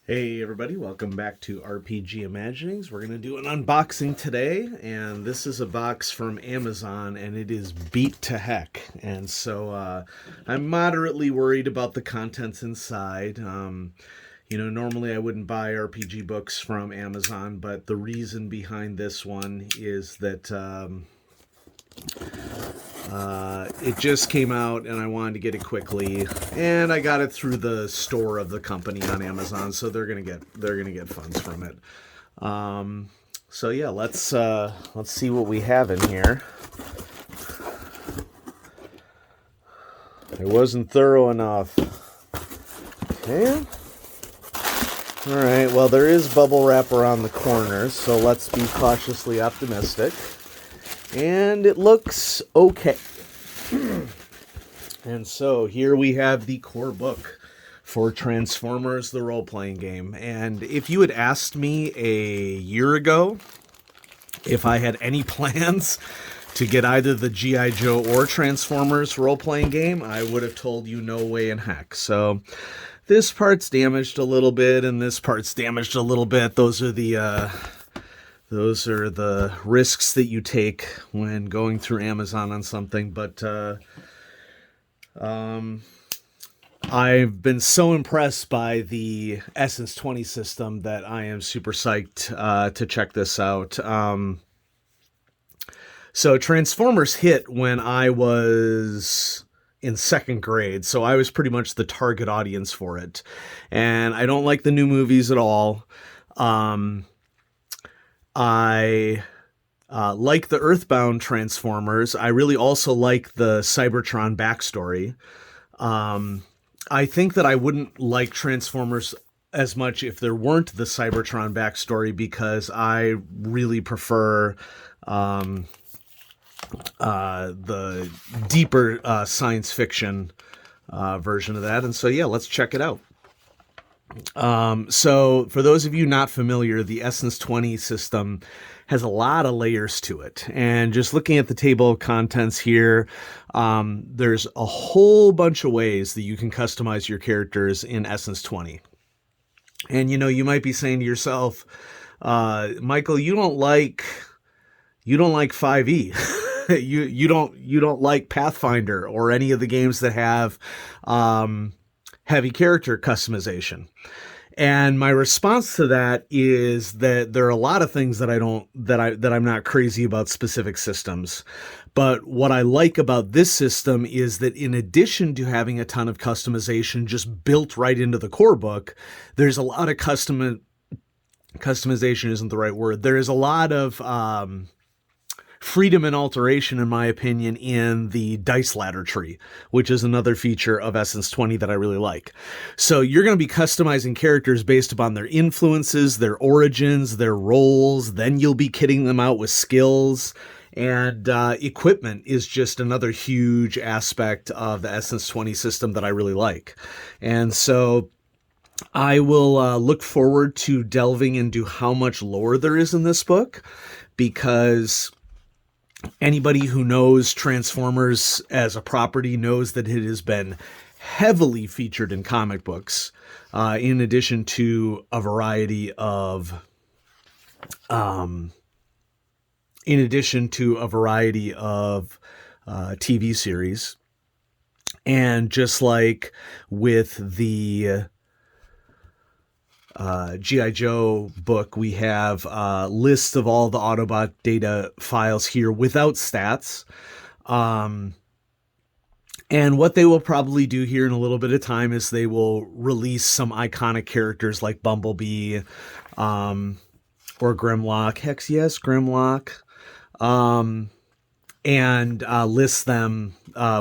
Hey everybody, welcome back to RPG Imaginings. We're going to do an unboxing today, and this is a box from Amazon, and it is beat to heck. And so I'm moderately worried about the contents inside. Normally I wouldn't buy RPG books from Amazon, but the reason behind this one is that it just came out and I wanted to get it quickly, and I got it through the store of the company on Amazon, so they're gonna get funds from it. So yeah, let's see what we have in here. It wasn't thorough enough. Okay. All right. Well, there is bubble wrap around the corners, so let's be cautiously optimistic. And it looks okay. And so here we have the core book for Transformers, the role-playing game. And if you had asked me a year ago if I had any plans to get either the G.I. Joe or Transformers role-playing game, I would have told you no way in heck. So this part's damaged a little bit, and this part's damaged a little bit. Those are the risks that you take when going through Amazon on something. But I've been so impressed by the Essence 20 system that I am super psyched to check this out. So Transformers hit when I was in second grade, so I was pretty much the target audience for it. And I don't like the new movies at all. I like the Earthbound Transformers. I really also like the Cybertron backstory. I think that I wouldn't like Transformers as much if there weren't the Cybertron backstory, because I really prefer the deeper science fiction version of that. And so, yeah, let's check it out. So for those of you not familiar, the Essence 20 system has a lot of layers to it. And just looking at the table of contents here, there's a whole bunch of ways that you can customize your characters in Essence 20. And, you might be saying to yourself, Michael, you don't like 5e. you don't like Pathfinder or any of the games that have heavy character customization. And my response to that is that there are a lot of things that I'm not crazy about specific systems. But what I like about this system is that in addition to having a ton of customization just built right into the core book, there's a lot of customization isn't the right word. There is a lot of freedom and alteration, in my opinion, in the dice ladder tree, which is another feature of Essence 20 that I really like. So you're going to be customizing characters based upon their influences, their origins, their roles. Then you'll be kitting them out with skills. And equipment is just another huge aspect of the Essence 20 system that I really like. And so I will look forward to delving into how much lore there is in this book, because anybody who knows Transformers as a property knows that it has been heavily featured in comic books, in addition to a variety of TV series. And just like with the G.I. Joe book, we have a list of all the Autobot data files here without stats. And what they will probably do here in a little bit of time is they will release some iconic characters like Bumblebee, or Grimlock. Hex, yes, Grimlock. And list them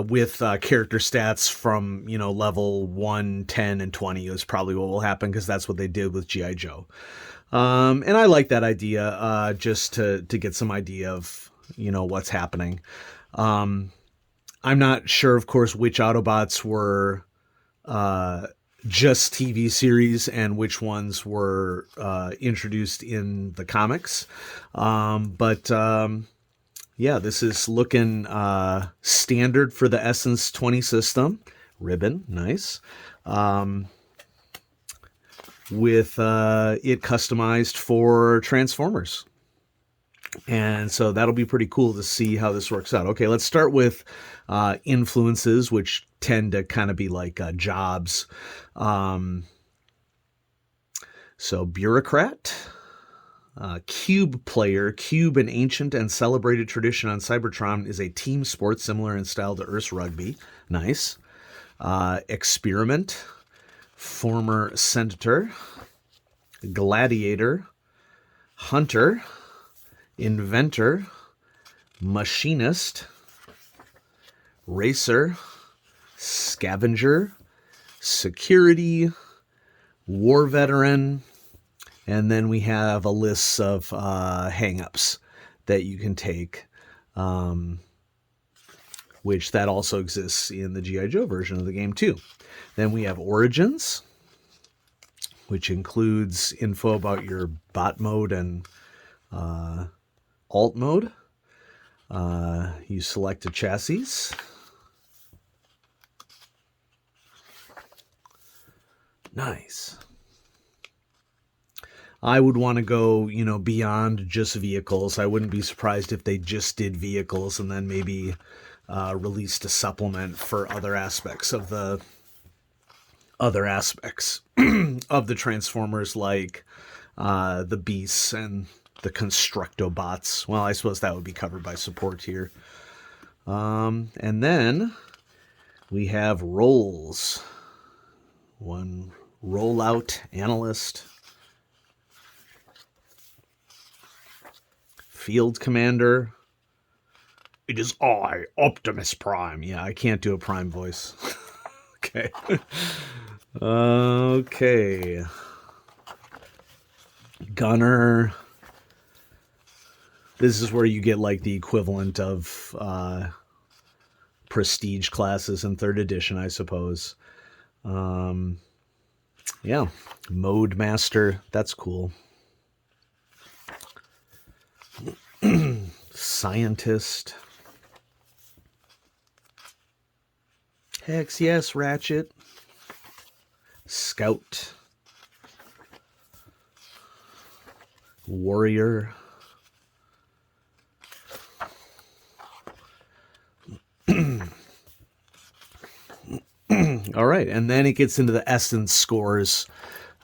with character stats from, level 1, 10, and 20 is probably what will happen, because that's what they did with G.I. Joe. And I like that idea, just to get some idea of, what's happening. I'm not sure, of course, which Autobots were just TV series and which ones were introduced in the comics. But yeah, this is looking standard for the Essence 20 system. Ribbon, nice. with it customized for Transformers. And so that'll be pretty cool to see how this works out. Okay, let's start with influences, which tend to kind of be like jobs. So bureaucrat, cube player. Cube, an ancient and celebrated tradition on Cybertron, is a team sport similar in style to Earth's rugby. Nice. Experiment, former senator, gladiator, hunter, inventor, machinist, racer, scavenger, security, war veteran, and then we have a list of hang-ups that you can take, which that also exists in the G.I. Joe version of the game too. Then we have origins, which includes info about your bot mode and alt mode. You select a chassis. Nice. I would want to go, beyond just vehicles. I wouldn't be surprised if they just did vehicles and then maybe released a supplement for other aspects of the of the Transformers, like the beasts and the Constructobots. Well, I suppose that would be covered by support here. And then we have roles. One rollout analyst, field commander. It is I, Optimus Prime. Yeah, I can't do a Prime voice. Okay. Okay. Gunner. This is where you get like the equivalent of prestige classes in 3rd edition, I suppose. Yeah. Mode Master. That's cool. Scientist. Hex yes, Ratchet. Scout. Warrior. All right, and then it gets into the essence scores,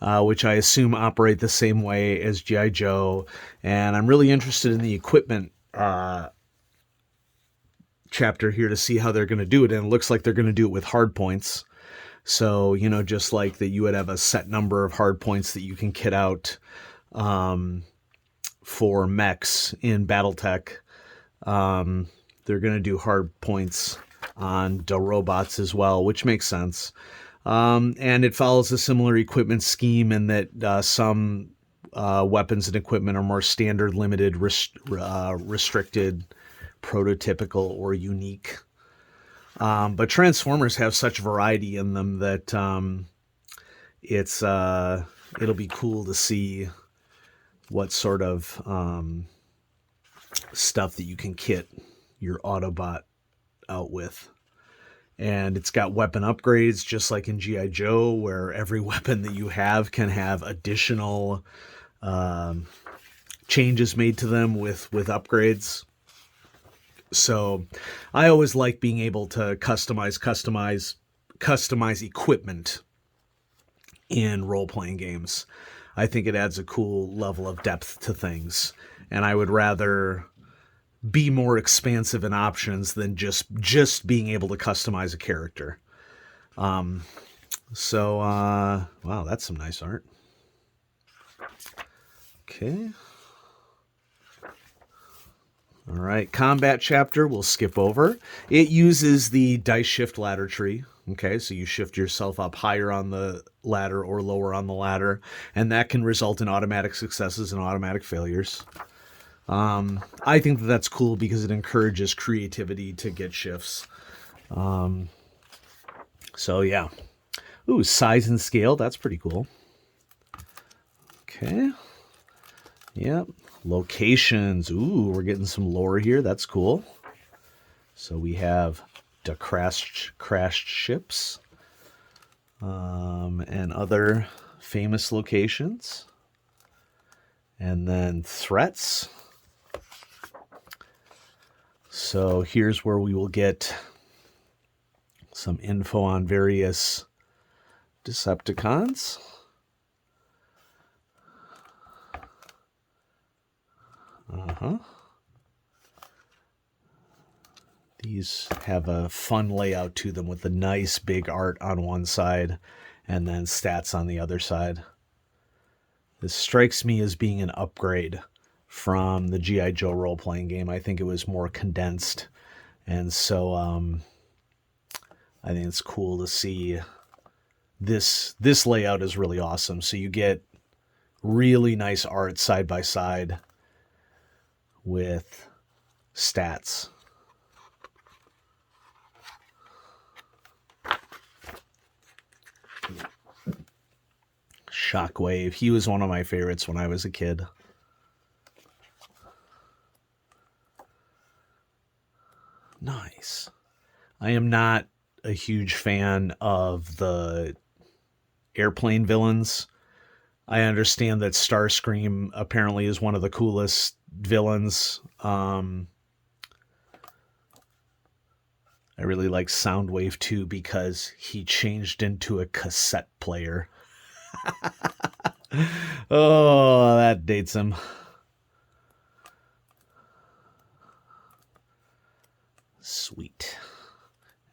which I assume operate the same way as G.I. Joe. And I'm really interested in the equipment chapter here to see how they're going to do it. And it looks like they're going to do it with hard points. So, just like that you would have a set number of hard points that you can kit out for mechs in Battletech. They're going to do hard points on the robots as well, which makes sense. And it follows a similar equipment scheme in that some weapons and equipment are more standard, limited, restricted, prototypical, or unique. But Transformers have such variety in them that it'll be cool to see what sort of stuff that you can kit your Autobot out with. And it's got weapon upgrades, just like in G.I. Joe, where every weapon that you have can have additional changes made to them with upgrades. So I always like being able to customize equipment in role-playing games. I think it adds a cool level of depth to things. And I would rather be more expansive in options than just being able to customize a character. Wow, that's some nice art. Okay. All right, combat chapter we'll skip over. It uses the dice shift ladder tree. Okay, so you shift yourself up higher on the ladder or lower on the ladder, and that can result in automatic successes and automatic failures. I think that's cool because it encourages creativity to get shifts. So yeah. Ooh, size and scale, that's pretty cool. Okay. Yep. Locations. Ooh, we're getting some lore here. That's cool. So we have the crashed ships and other famous locations, and then threats. So here's where we will get some info on various Decepticons. These have a fun layout to them with the nice big art on one side and then stats on the other side. This strikes me as being an upgrade from the G.I. Joe role-playing game. I think it was more condensed, and so I think it's cool to see this layout is really awesome. So you get really nice art side by side with stats. Shockwave. He was one of my favorites when I was a kid. Nice. I am not a huge fan of the airplane villains. I understand that Starscream apparently is one of the coolest villains. I really like Soundwave too because he changed into a cassette player. Oh, that dates him. Sweet.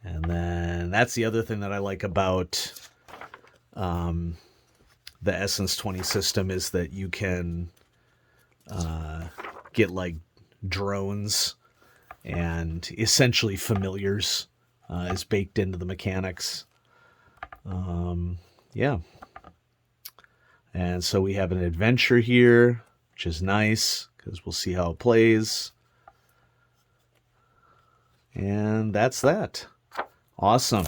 And then that's the other thing that I like about the Essence 20 system is that you can get like drones and essentially familiars is baked into the mechanics. Yeah. And so we have an adventure here, which is nice because we'll see how it plays. And that's that. Awesome.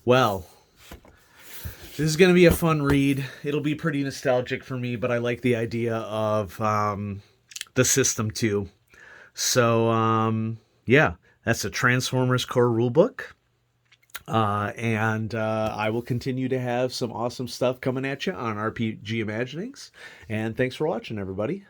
Well, this is going to be a fun read. It'll be pretty nostalgic for me, but I like the idea of the system too. So, yeah, that's a Transformers Core rulebook. And I will continue to have some awesome stuff coming at you on RPG Imaginings. And thanks for watching, everybody.